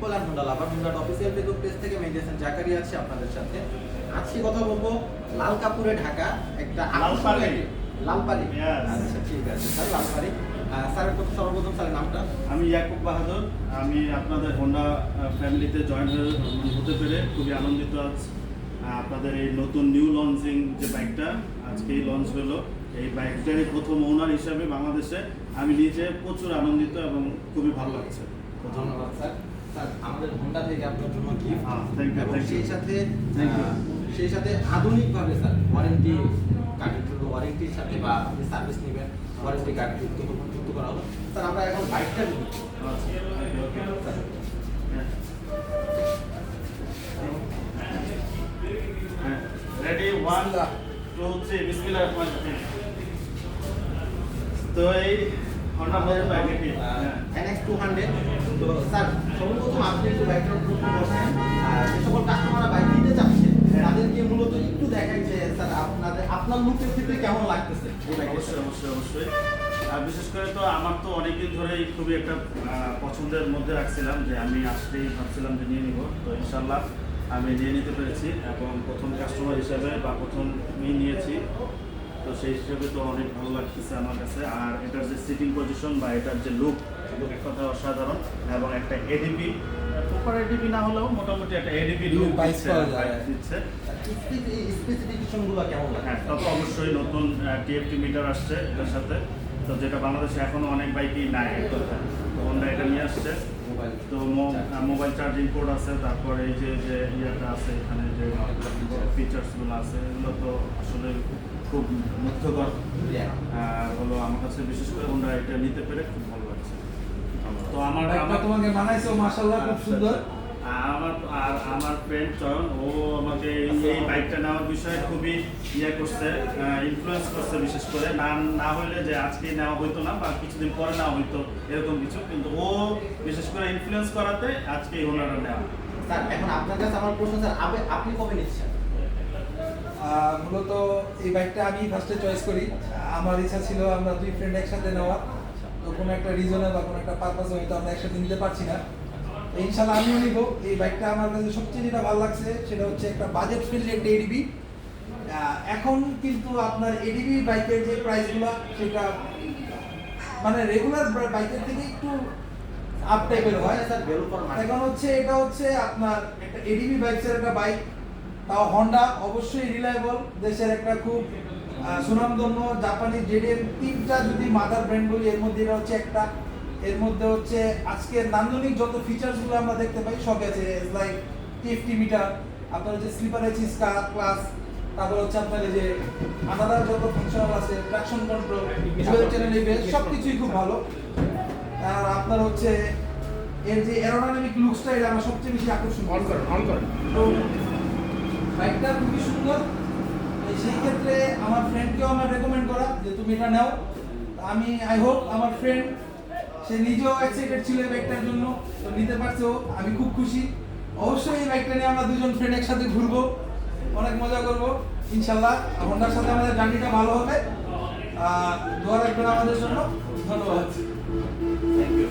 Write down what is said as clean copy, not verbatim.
People and Honda lover হোন্ডার official Facebook page থেকে মেহেদী হাসান জাকারিয়া আছি আপনাদের সাথে। আজকে কথা বলবো লাল কাপুরে ঢাকা একটা লালপাড়ি। আচ্ছা ঠিক আছে স্যার, লালপাড়ি। স্যারের কথা সর্বপ্রথম স্যারের নামটা। আমি ইয়াকুব বাহাদুর। আমি আপনাদের হোন্ডা ফ্যামিলিতে জয়েন হতে পেরে খুবই আনন্দিত আছি। আপনাদের এই নতুন নিউ লঞ্চিং যে বাইকটা আজকেই লঞ্চ হলো, এই বাইকটারই প্রথম ওনার হিসাবে বাংলাদেশে আমি নিজে প্রচুর আনন্দিত এবং খুবই ভালো লাগছে। ধন্যবাদ স্যার। স্যার আমাদের হোন্ডা থেকে আপনার জন্য গিফট, এবং সেই সাথে আধুনিকভাবে স্যার ওয়ারেন্টি কার্ডের জন্য ওয়ারেন্টির সাথে বা আপনি সার্ভিস নেবেন ওয়ারেন্টি কার্ড যুক্ত করা হলো। স্যার আমরা এখন বাইকটা নিব। রেডি 1 2 3 বিসমিল্লাহ রহমান রহিম। তো এই হোন্ডা মডেল বাইকটি NX 200। তো স্যার সর্বপ্রথম আপনি একটু বাইকটার উপর বসেন, যে সকল কাস্টমাররা বাইক নিতে চাচ্ছে তাদেরকে মূলত একটু দেখাই যে স্যার আপনার লুকের ক্ষেত্রে কেমন লাগতেছে এই বাইকটা। অবশ্যই আর বিশেষ করে তো আমার তো অনেকদিন ধরেই খুবই একটা পছন্দের মধ্যে রাখছিলাম যে আমি আসলেই ভাবছিলাম যে নিয়ে নিব। তো ইনশাল্লাহ আমি নিয়ে নিতে পেরেছি এবং প্রথম কাস্টমার হিসেবে বা প্রথম নিয়েছি, তো সেই হিসেবে তো অনেক ভালো লাগতেছে আমার কাছে। আর এটার যে সিটিং পজিশন বা এটার যে লুক এক কথা অসাধারণ, এবং একটা এডিপি প্রপার এডিপি না হলেও মোটামুটি একটা এডিপি লুক দিচ্ছে। স্পেসিফিকেশনগুলো কেমন লাগে? হ্যাঁ, তবে অবশ্যই নতুন টিএফটি মিটার আসছে এটার সাথে, তো যেটা বাংলাদেশে এখনো অনেক বাইকই নাই। তো হোন্ডা এটা নিয়ে আসছে। তো মোবাইল চার্জিং পোর্ট আছে, তারপরে এই যে ইয়েটা আছে এখানে যে ফিচার্সগুলো আছে এগুলো তো আসলে খুব মুগ্ধকর। আর হলো আমার কাছে বিশেষ করে হোন্ডা এটা নিতে পেরে খুব ভালো লাগছে। তো আমার তোমাকে মানাইছো মাশাআল্লাহ, খুব সুন্দর। আমার ফ্রেন্ড চয়ন ও আমাকে এই বাইকটা নেওয়ার বিষয়ে খুবই করছে, ইনফ্লুয়েন্স করছে। বিশেষ করে না হইলে যে আজকে নেওয়া হইতো না বা কিছুদিন পরে নেওয়া হইতো এরকম কিছু, কিন্তু ও বিশেষ করে ইনফ্লুয়েন্স করাতে আজকে এই হোন্ডাটা নেওয়া। স্যার এখন আপনার কাছে আমার প্রশ্ন, স্যার আপনি কবে নিচ্ছেন? মূলত এই বাইকটা আমি ফার্স্টে চয়েস করি। আমার ইচ্ছা ছিল আমরা দুই ফ্রেন্ড একসাথে নেওয়া, তো কোনো একটা রিজনে বা কোনো একটা পারপাসে হয়তো আমরা একসাথে নিতে পারছি না। ইনশাল্লাহ আমিও নিব। এই বাইকটা আমার কাছে সবচেয়ে যেটা ভালো লাগছে সেটা হচ্ছে একটা বাজেট ফ্রেন্ডলি একটা এডিবি। এখন কিন্তু আপনার এডিবি বাইকের যে প্রাইসগুলো সেটা মানে রেগুলার বাইকের থেকে একটু আপ টাইপের হয়। এখন হচ্ছে এটা হচ্ছে আপনার একটা এডিবি বাইকের একটা বাইক, তাও হন্ডা, অবশ্যই রিলায়েবল, দেশের একটা খুব সুনামধন্য জাপানি জেডএম। তিনটা যদি মাদার ব্র্যান্ড বলি এর মধ্যে এটা হচ্ছে একটা। এর মধ্যে হচ্ছে আজকে নান্দনিক যত ফিচার্সগুলো আমরা দেখতে পাই সব আছে, লাইক টিএফটি মিটার, আপনার হচ্ছে স্লিপার এসি ক্লাস, তারপর হচ্ছে আপনার এই যে আলাদা যত ফাংশনাল আছে, traction control, visual channel ABS, সবকিছুই খুব ভালো। আর আপনার হচ্ছে এর যে অ্যারোডাইনামিক লুকসটা এটা আমার সবচেয়ে বেশি আকর্ষণ করে। তো বাইকটা খুবই সুন্দর। সেই ক্ষেত্রে আমার ফ্রেন্ডকেও আমার রেকমেন্ড করা যে তুমি এটা নাও। আমি আই হোপ আমার ফ্রেন্ড সে নিজেও এক্সাইটেড ছিল এই বাইকটার জন্য, তো নিতে পারছে। আমি খুব খুশি। অবশ্যই এই বাইকটা নিয়ে আমরা দুজন ফ্রেন্ড একসাথে ঘুরবো, অনেক মজা করবো ইনশাল্লাহ। হোন্ডার সাথে আমাদের জার্নিটা ভালো হবে। দোয়া রাখবেন আমাদের জন্য। ধন্যবাদ। Thank you.